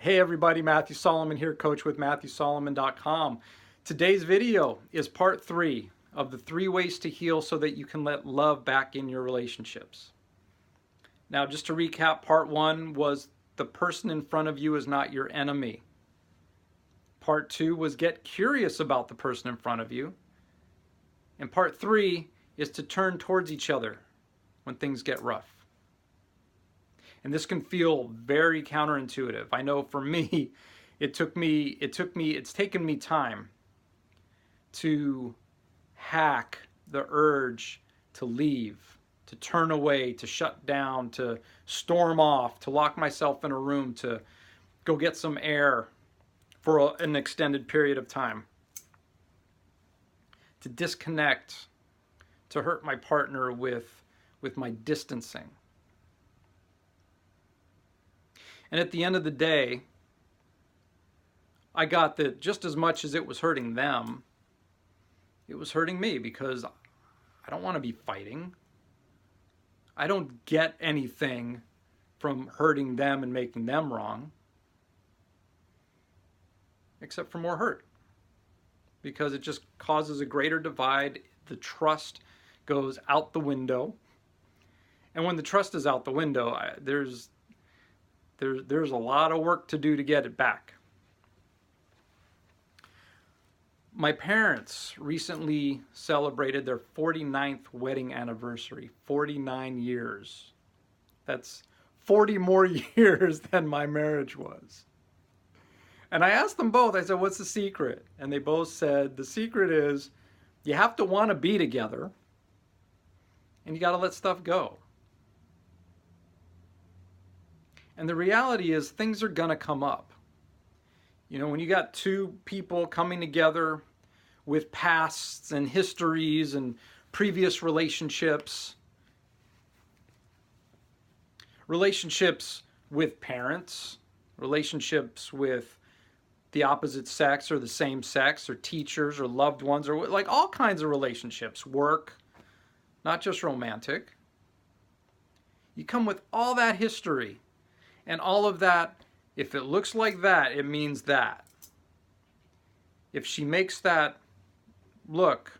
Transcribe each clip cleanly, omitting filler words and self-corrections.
Hey everybody, Matthew Solomon here, coach with MatthewSolomon.com. Today's video is part 3 of the 3 ways to heal so that you can let love back in your relationships. Now, just to recap, part 1 was the person in front of you is not your enemy. Part 2 was get curious about the person in front of you. And part 3 is to turn towards each other when things get rough. And this can feel very counterintuitive. I know for me, it's taken me time to hack the urge to leave, to turn away, to shut down, to storm off, to lock myself in a room, to go get some air for an extended period of time, to disconnect, to hurt my partner with my distancing. And at the end of the day, I got that just as much as it was hurting them, it was hurting me because I don't want to be fighting. I don't get anything from hurting them and making them wrong, except for more hurt, because it just causes a greater divide. The trust goes out the window. And when the trust is out the window, there's a lot of work to do to get it back. My parents recently celebrated their 49th wedding anniversary, 49 years. That's 40 more years than my marriage was. And I asked them both, I said, what's the secret? And they both said, the secret is you have to want to be together and you got to let stuff go. And the reality is things are going to come up. You know, when you got two people coming together with pasts and histories and previous relationships with parents, relationships with the opposite sex or the same sex or teachers or loved ones or like all kinds of relationships, work, not just romantic. You come with all that history. And all of that, if it looks like that, it means that. If she makes that look,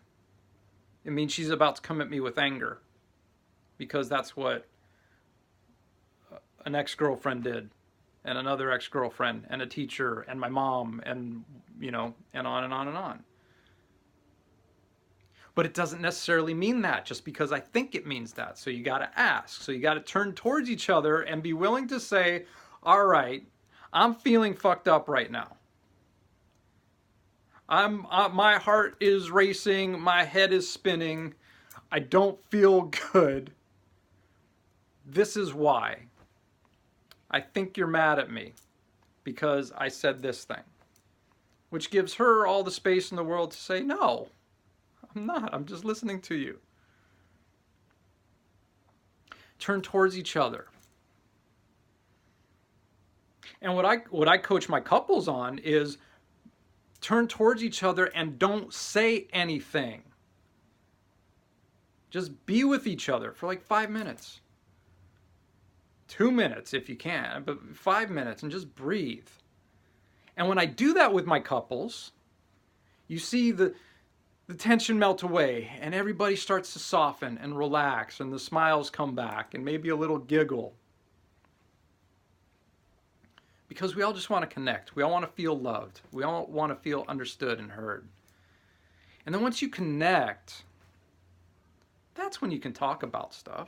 it means she's about to come at me with anger. Because that's what an ex-girlfriend did, and another ex-girlfriend, and a teacher, and my mom, and, you know, and on and on and on. But it doesn't necessarily mean that just because I think it means that. So you got to ask. So you got to turn towards each other and be willing to say, all right, I'm feeling fucked up right now. My heart is racing. My head is spinning. I don't feel good. This is why. I think you're mad at me because I said this thing. Which gives her all the space in the world to say, no. I'm not. I'm just listening to you. Turn towards each other. And what I coach my couples on is turn towards each other and don't say anything. Just be with each other for like 5 minutes. 2 minutes if you can, but 5 minutes, and just breathe. And when I do that with my couples, you see the tension melt away and everybody starts to soften and relax and the smiles come back and maybe a little giggle. Because we all just want to connect. We all want to feel loved. We all want to feel understood and heard. And then once you connect, that's when you can talk about stuff.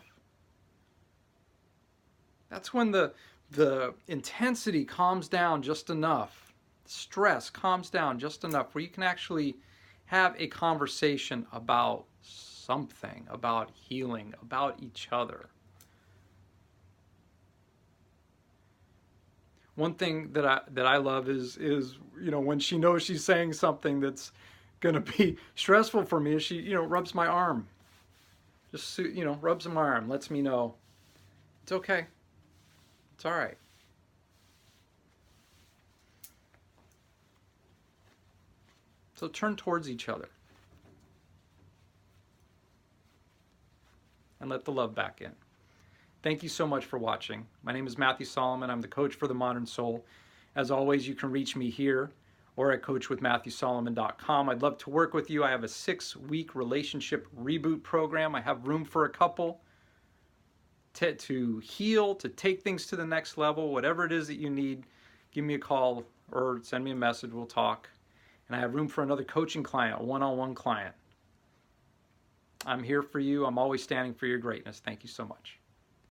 That's when the intensity calms down just enough. Stress calms down just enough where you can actually have a conversation about something, about healing, about each other. One thing that I love is you know, when she knows she's saying something that's going to be stressful for me, is she rubs my arm. Just rubs my arm, lets me know it's okay. It's all right. So turn towards each other and let the love back in. Thank you so much for watching. My name is Matthew Solomon. I'm the coach for the modern soul. As always, you can reach me here or at coachwithmatthewsolomon.com. I'd love to work with you. I have a 6-week relationship reboot program. I have room for a couple to heal, to take things to the next level. Whatever it is that you need, give me a call or send me a message. We'll talk. And I have room for another coaching client, a one-on-one client. I'm here for you. I'm always standing for your greatness. Thank you so much.